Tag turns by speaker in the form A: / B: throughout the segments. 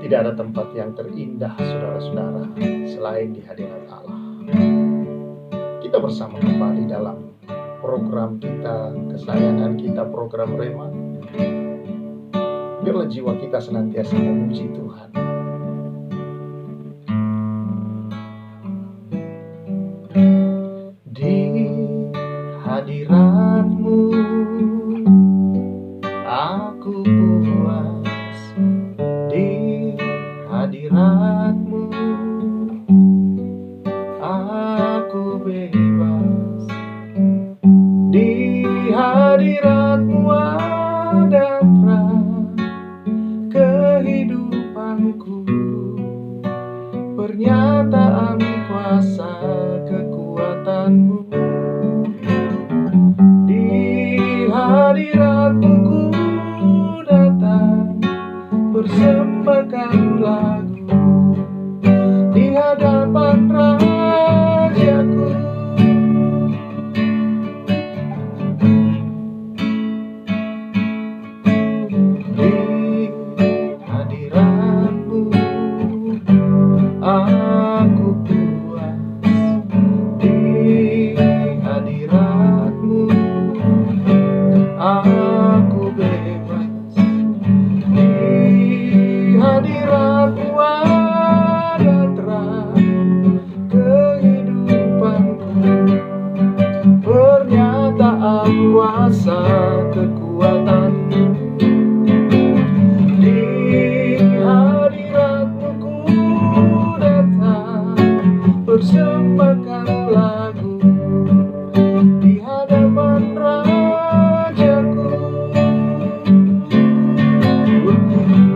A: Tidak ada tempat yang terindah, saudara-saudara, selain di hadirat Allah. Kita bersama kembali dalam program kita, kesayangan kita, program Rema. Biarlah jiwa kita senantiasa memuji Tuhan. Di hadirat-Mu aku puas, di hadirat-Mu aku bebas, di hadirat-Mu ada terang kehidupanku, pernyataan kuasa kekuatan-Mu. Di hadirat-Mu ku datang persembahkan lagu di hadapan Rajaku. Di hadirat-Mu aku puas, di hadirat-Mu aku bebas, di hadirat-Mu ada terang kehidupanku, pernyataan kuasa kekuatan-Mu. Di hadirat-Mu ku datang persembahkan lagu di hadapan Rajaku.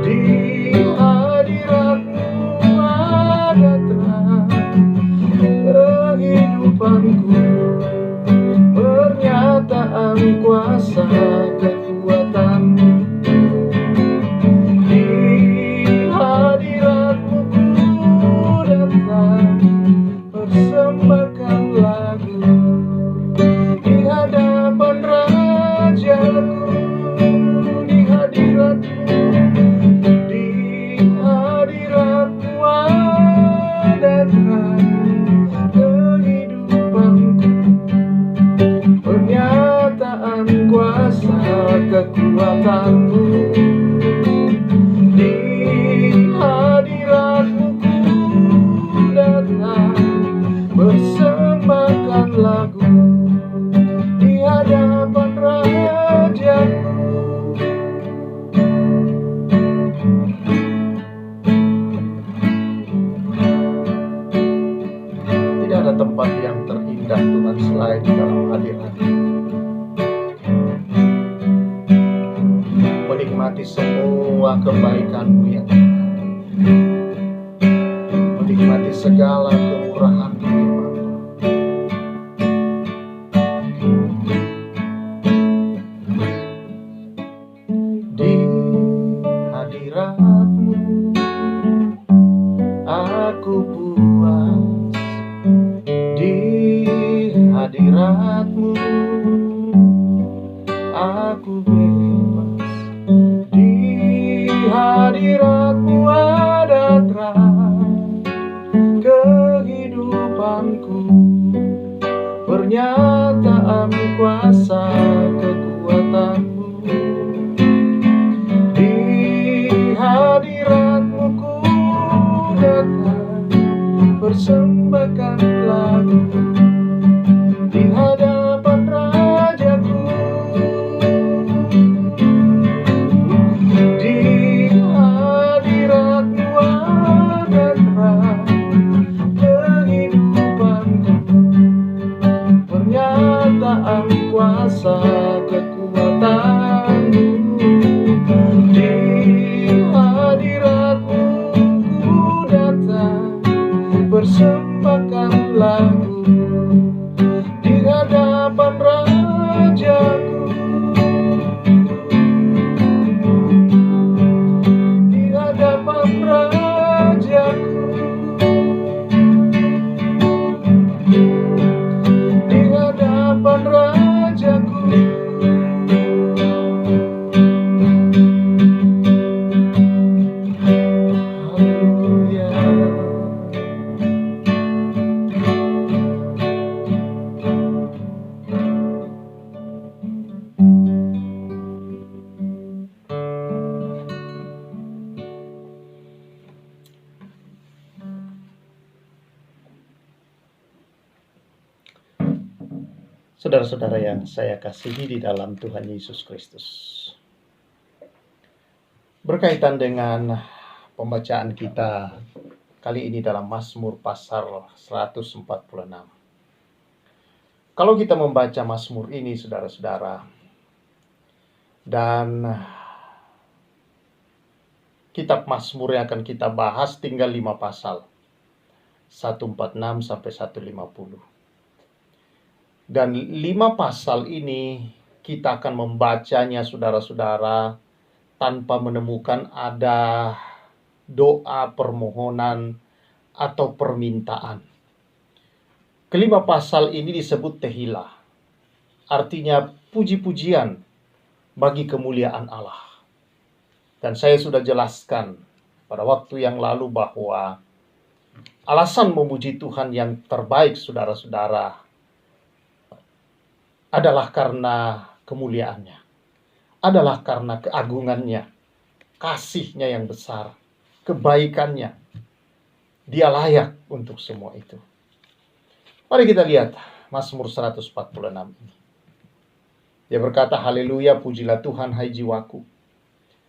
A: Di hadirat-Mu ada terang kehidupanku, pernyataan kuasa kekuatan-Mu. Di hadirat-Mu ku datang persembahkan lagu di hadapan Rajaku. Di hadirat-Mu, di hadirat-Mu ada terang kehidupanku, pernyataan kuasa kekuatan-Mu. Di hadirat-Mu ku datang persembahkan lagu di hadapan Rajaku. Tidak ada tempat yang terindah Tuhan selain di dalam hadirat-Mu. Menikmati semua kebaikan-Mu ya Tuhan, menikmati segala kemurahan firman-Mu. Di hadirat-Mu aku puas, di hadirat-Mu aku bebas, di hadirat-Mu ada terang kehidupanku, pernyataan kuasa kekuatan-Mu. Di hadirat-Mu ku datang persembahkan lagu di hadapan Rajaku. Saudara-saudara yang saya kasihi di dalam Tuhan Yesus Kristus. Berkaitan dengan pembacaan kita kali ini dalam Mazmur pasal 146. Kalau kita membaca Mazmur ini, saudara-saudara, dan kitab Mazmur yang akan kita bahas tinggal 5 pasal. 146 sampai 150. Dan 5 pasal ini kita akan membacanya, saudara-saudara, tanpa menemukan ada doa, permohonan, atau permintaan. Kelima pasal ini disebut tehillah, artinya puji-pujian bagi kemuliaan Allah. Dan saya sudah jelaskan pada waktu yang lalu bahwa alasan memuji Tuhan yang terbaik, saudara-saudara, adalah karena kemuliaannya, adalah karena keagungannya, kasihnya yang besar, kebaikannya. Dia layak untuk semua itu. Mari kita lihat Mazmur 146 ini. Dia berkata, haleluya, pujilah Tuhan hai jiwaku.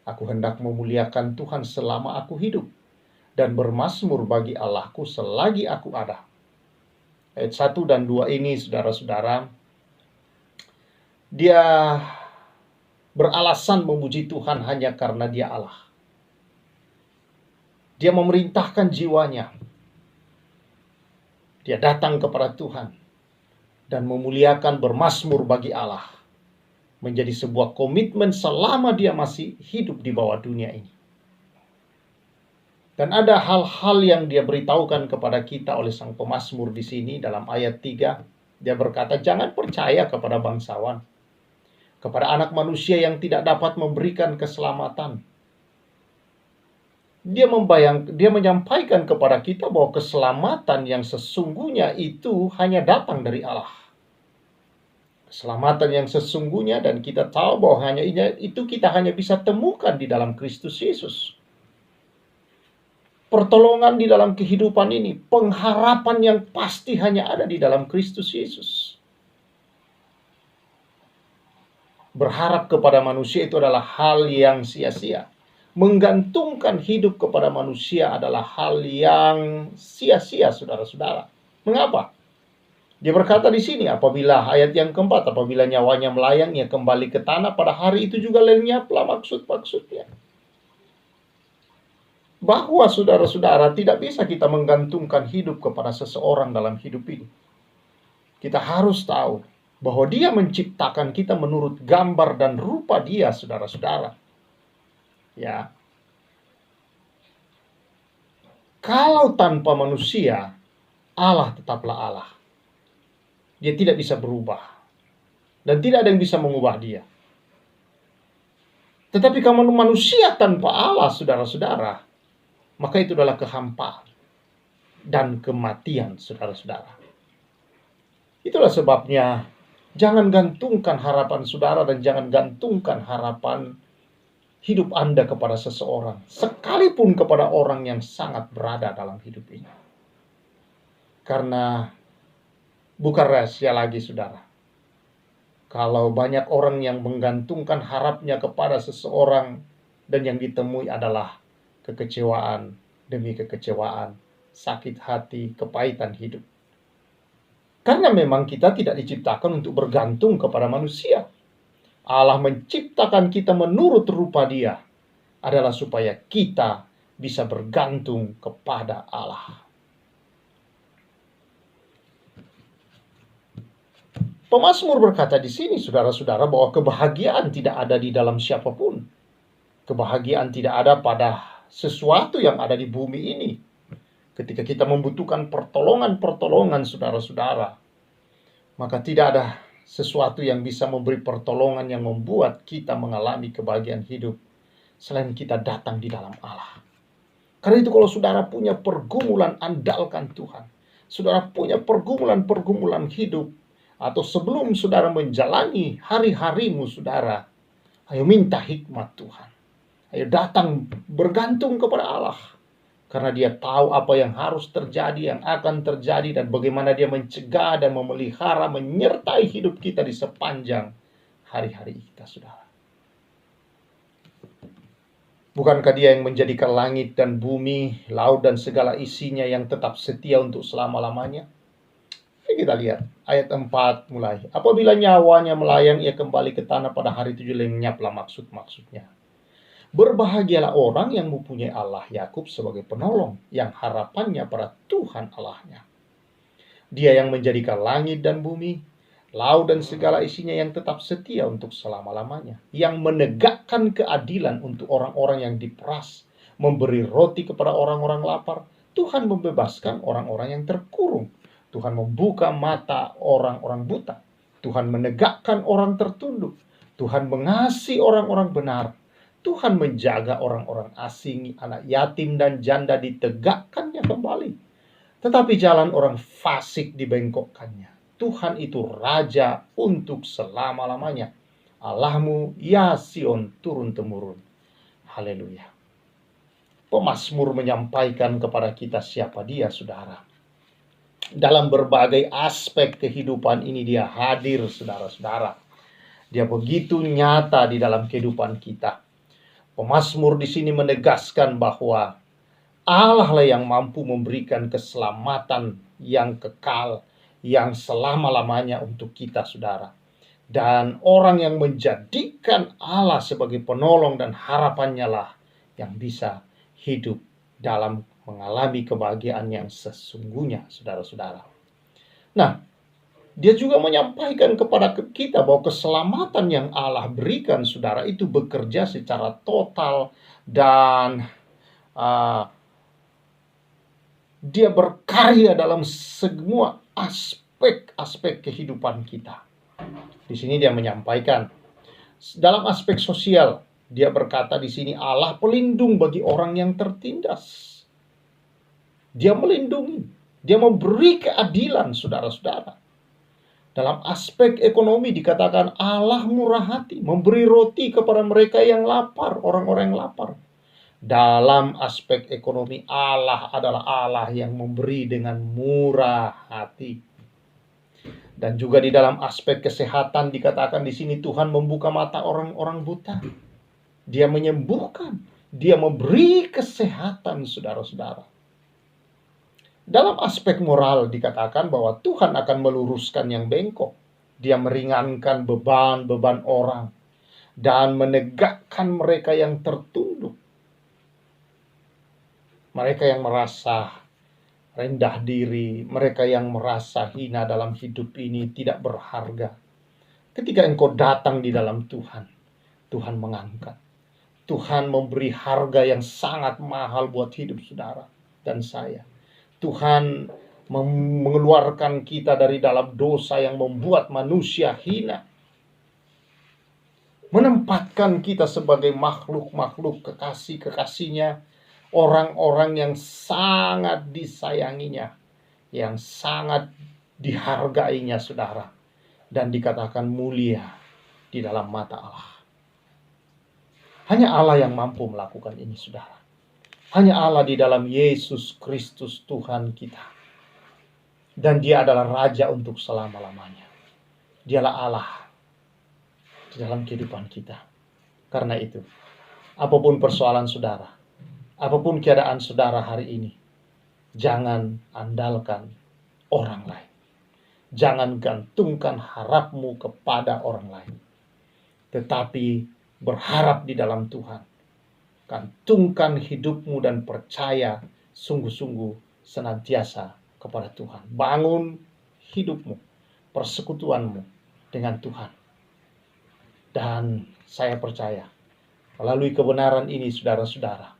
A: Aku hendak memuliakan Tuhan selama aku hidup, dan bermazmur bagi Allahku selagi aku ada. Ayat 1 dan 2 ini, saudara-saudara, dia beralasan memuji Tuhan hanya karena dia Allah. Dia memerintahkan jiwanya. Dia datang kepada Tuhan dan memuliakan, bermazmur bagi Allah. Menjadi sebuah komitmen selama dia masih hidup di bawah dunia ini. Dan ada hal-hal yang dia beritahukan kepada kita oleh sang pemazmur di sini dalam ayat 3. Dia berkata, jangan percaya kepada bangsawan, kepada anak manusia yang tidak dapat memberikan keselamatan. Dia menyampaikan kepada kita bahwa keselamatan yang sesungguhnya itu hanya datang dari Allah. Keselamatan yang sesungguhnya, dan kita tahu bahwa kita hanya bisa temukan di dalam Kristus Yesus. Pertolongan di dalam kehidupan ini, pengharapan yang pasti hanya ada di dalam Kristus Yesus. Berharap kepada manusia itu adalah hal yang sia-sia. Menggantungkan hidup kepada manusia adalah hal yang sia-sia, saudara-saudara. Mengapa? Dia berkata di sini, apabila ayat yang keempat, apabila nyawanya melayang, ia kembali ke tanah, pada hari itu juga lenyaplah maksud-maksudnya. Bahwa saudara-saudara tidak bisa kita menggantungkan hidup kepada seseorang dalam hidup ini. Kita harus tahu bahwa dia menciptakan kita menurut gambar dan rupa dia, saudara-saudara. Ya. Kalau tanpa manusia, Allah tetaplah Allah. Dia tidak bisa berubah. Dan tidak ada yang bisa mengubah dia. Tetapi kalau manusia tanpa Allah, saudara-saudara, maka itu adalah kehampaan dan kematian, saudara-saudara. Itulah sebabnya jangan gantungkan harapan saudara dan jangan gantungkan harapan hidup Anda kepada seseorang, sekalipun kepada orang yang sangat berada dalam hidup ini. Karena bukan rahasia lagi, saudara. Kalau banyak orang yang menggantungkan harapnya kepada seseorang dan yang ditemui adalah kekecewaan demi kekecewaan, sakit hati, kepahitan hidup. Karena memang kita tidak diciptakan untuk bergantung kepada manusia. Allah menciptakan kita menurut rupa Dia adalah supaya kita bisa bergantung kepada Allah. Pemazmur berkata di sini, saudara-saudara, bahwa kebahagiaan tidak ada di dalam siapapun. Kebahagiaan tidak ada pada sesuatu yang ada di bumi ini. Ketika kita membutuhkan pertolongan-pertolongan, saudara-saudara, maka tidak ada sesuatu yang bisa memberi pertolongan yang membuat kita mengalami kebahagiaan hidup selain kita datang di dalam Allah. Karena itu kalau saudara punya pergumulan, andalkan Tuhan. Saudara punya pergumulan-pergumulan hidup, atau sebelum saudara menjalani hari-harimu, saudara, ayo minta hikmat Tuhan. Ayo datang bergantung kepada Allah. Karena dia tahu apa yang harus terjadi, yang akan terjadi, dan bagaimana dia mencegah dan memelihara, menyertai hidup kita di sepanjang hari-hari kita, saudara. Bukankah dia yang menjadikan langit dan bumi, laut dan segala isinya yang tetap setia untuk selama-lamanya? Kita lihat ayat 4 mulai. Apabila nyawanya melayang, ia kembali ke tanah pada hari 7 lenyaplah maksudnya. Berbahagialah orang yang mempunyai Allah Yakub sebagai penolong, yang harapannya pada Tuhan Allahnya. Dia yang menjadikan langit dan bumi, laut dan segala isinya yang tetap setia untuk selama-lamanya. Yang menegakkan keadilan untuk orang-orang yang diperas, memberi roti kepada orang-orang lapar. Tuhan membebaskan orang-orang yang terkurung. Tuhan membuka mata orang-orang buta. Tuhan menegakkan orang tertunduk. Tuhan mengasihi orang-orang benar. Tuhan menjaga orang-orang asing, anak yatim dan janda ditegakkannya kembali. Tetapi jalan orang fasik dibengkokkannya. Tuhan itu raja untuk selama-lamanya. Allahmu, ya Sion, turun-temurun. Haleluya. Pemazmur menyampaikan kepada kita siapa dia, saudara. Dalam berbagai aspek kehidupan ini dia hadir, saudara-saudara. Dia begitu nyata di dalam kehidupan kita. Pemazmur di sini menegaskan bahwa Allah lah yang mampu memberikan keselamatan yang kekal, yang selama-lamanya untuk kita, saudara. Dan orang yang menjadikan Allah sebagai penolong dan harapannya lah yang bisa hidup dalam mengalami kebahagiaan yang sesungguhnya, saudara-saudara. Nah, dia juga menyampaikan kepada kita bahwa keselamatan yang Allah berikan, saudara, itu bekerja secara total dan dia berkarya dalam semua aspek kehidupan kita. Di sini dia menyampaikan dalam aspek sosial, dia berkata di sini Allah pelindung bagi orang yang tertindas. Dia melindungi, dia memberi keadilan, saudara-saudara. Dalam aspek ekonomi dikatakan Allah murah hati, memberi roti kepada mereka yang lapar, orang-orang yang lapar. Dalam aspek ekonomi Allah adalah Allah yang memberi dengan murah hati. Dan juga di dalam aspek kesehatan dikatakan di sini Tuhan membuka mata orang-orang buta. Dia menyembuhkan, dia memberi kesehatan, saudara-saudara. Dalam aspek moral dikatakan bahwa Tuhan akan meluruskan yang bengkok. Dia meringankan beban-beban orang dan menegakkan mereka yang tertunduk. Mereka yang merasa rendah diri, mereka yang merasa hina dalam hidup ini, tidak berharga. Ketika engkau datang di dalam Tuhan, Tuhan mengangkat. Tuhan memberi harga yang sangat mahal buat hidup saudara dan saya. Tuhan mengeluarkan kita dari dalam dosa yang membuat manusia hina. Menempatkan kita sebagai makhluk-makhluk kekasih-kekasihnya. Orang-orang yang sangat disayanginya. Yang sangat dihargainya, saudara. Dan dikatakan mulia di dalam mata Allah. Hanya Allah yang mampu melakukan ini, saudara. Hanya Allah di dalam Yesus Kristus Tuhan kita. Dan dia adalah Raja untuk selama-lamanya. Dialah Allah di dalam kehidupan kita. Karena itu, apapun persoalan saudara, apapun keadaan saudara hari ini, jangan andalkan orang lain. Jangan gantungkan harapmu kepada orang lain. Tetapi berharap di dalam Tuhan. Gantungkan hidupmu dan percaya sungguh-sungguh senantiasa kepada Tuhan. Bangun hidupmu, persekutuanmu dengan Tuhan. Dan saya percaya melalui kebenaran ini, saudara-saudara,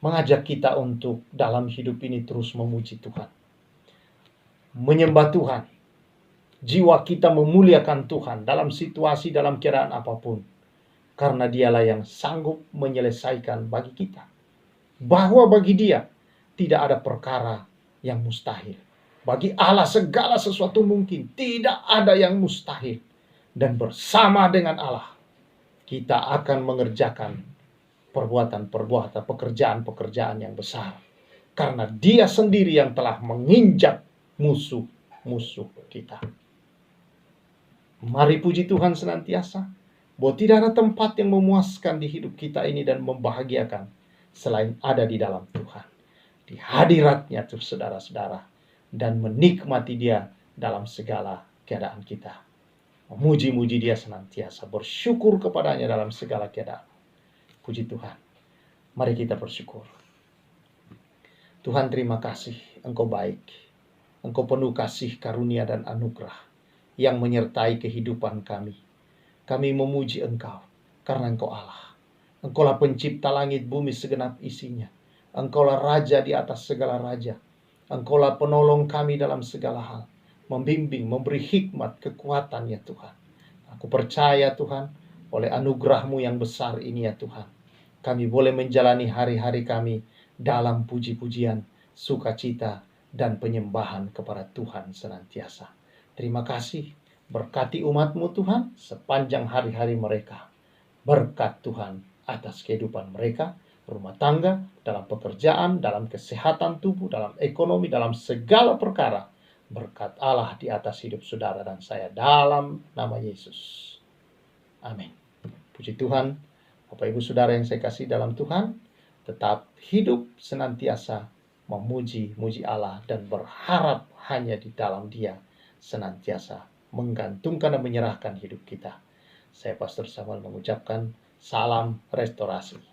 A: mengajak kita untuk dalam hidup ini terus memuji Tuhan. Menyembah Tuhan. Jiwa kita memuliakan Tuhan dalam situasi, dalam keadaan apapun. Karena dialah yang sanggup menyelesaikan bagi kita. Bahwa bagi dia tidak ada perkara yang mustahil. Bagi Allah segala sesuatu mungkin. Tidak ada yang mustahil. Dan bersama dengan Allah, kita akan mengerjakan perbuatan-perbuatan, pekerjaan-pekerjaan yang besar. Karena Dia sendiri yang telah menginjak musuh-musuh kita. Mari puji Tuhan senantiasa, bahwa tidak ada tempat yang memuaskan di hidup kita ini dan membahagiakan selain ada di dalam Tuhan. Di hadiratnya tuh saudara-saudara, dan menikmati Dia dalam segala keadaan kita. Memuji-muji Dia senantiasa, bersyukur kepadanya dalam segala keadaan. Puji Tuhan. Mari kita bersyukur. Tuhan, terima kasih, Engkau baik. Engkau penuh kasih, karunia, dan anugerah yang menyertai kehidupan kami. Kami memuji Engkau karena Engkau Allah. Engkaulah pencipta langit bumi segenap isinya. Engkaulah Raja di atas segala raja. Engkaulah penolong kami dalam segala hal. Membimbing, memberi hikmat, kekuatan ya Tuhan. Aku percaya Tuhan, oleh anugerah-Mu yang besar ini ya Tuhan, kami boleh menjalani hari-hari kami dalam puji-pujian, sukacita, dan penyembahan kepada Tuhan senantiasa. Terima kasih, berkati umat-Mu Tuhan sepanjang hari-hari mereka. Berkat Tuhan atas kehidupan mereka, rumah tangga, dalam pekerjaan, dalam kesehatan tubuh, dalam ekonomi, dalam segala perkara. Berkat Allah di atas hidup saudara dan saya dalam nama Yesus. Amin. Puji Tuhan, Bapak Ibu Saudara yang saya kasih dalam Tuhan, tetap hidup senantiasa memuji-muji Allah dan berharap hanya di dalam Dia senantiasa menggantungkan dan menyerahkan hidup kita. Saya Pastor Samuel mengucapkan salam restorasi.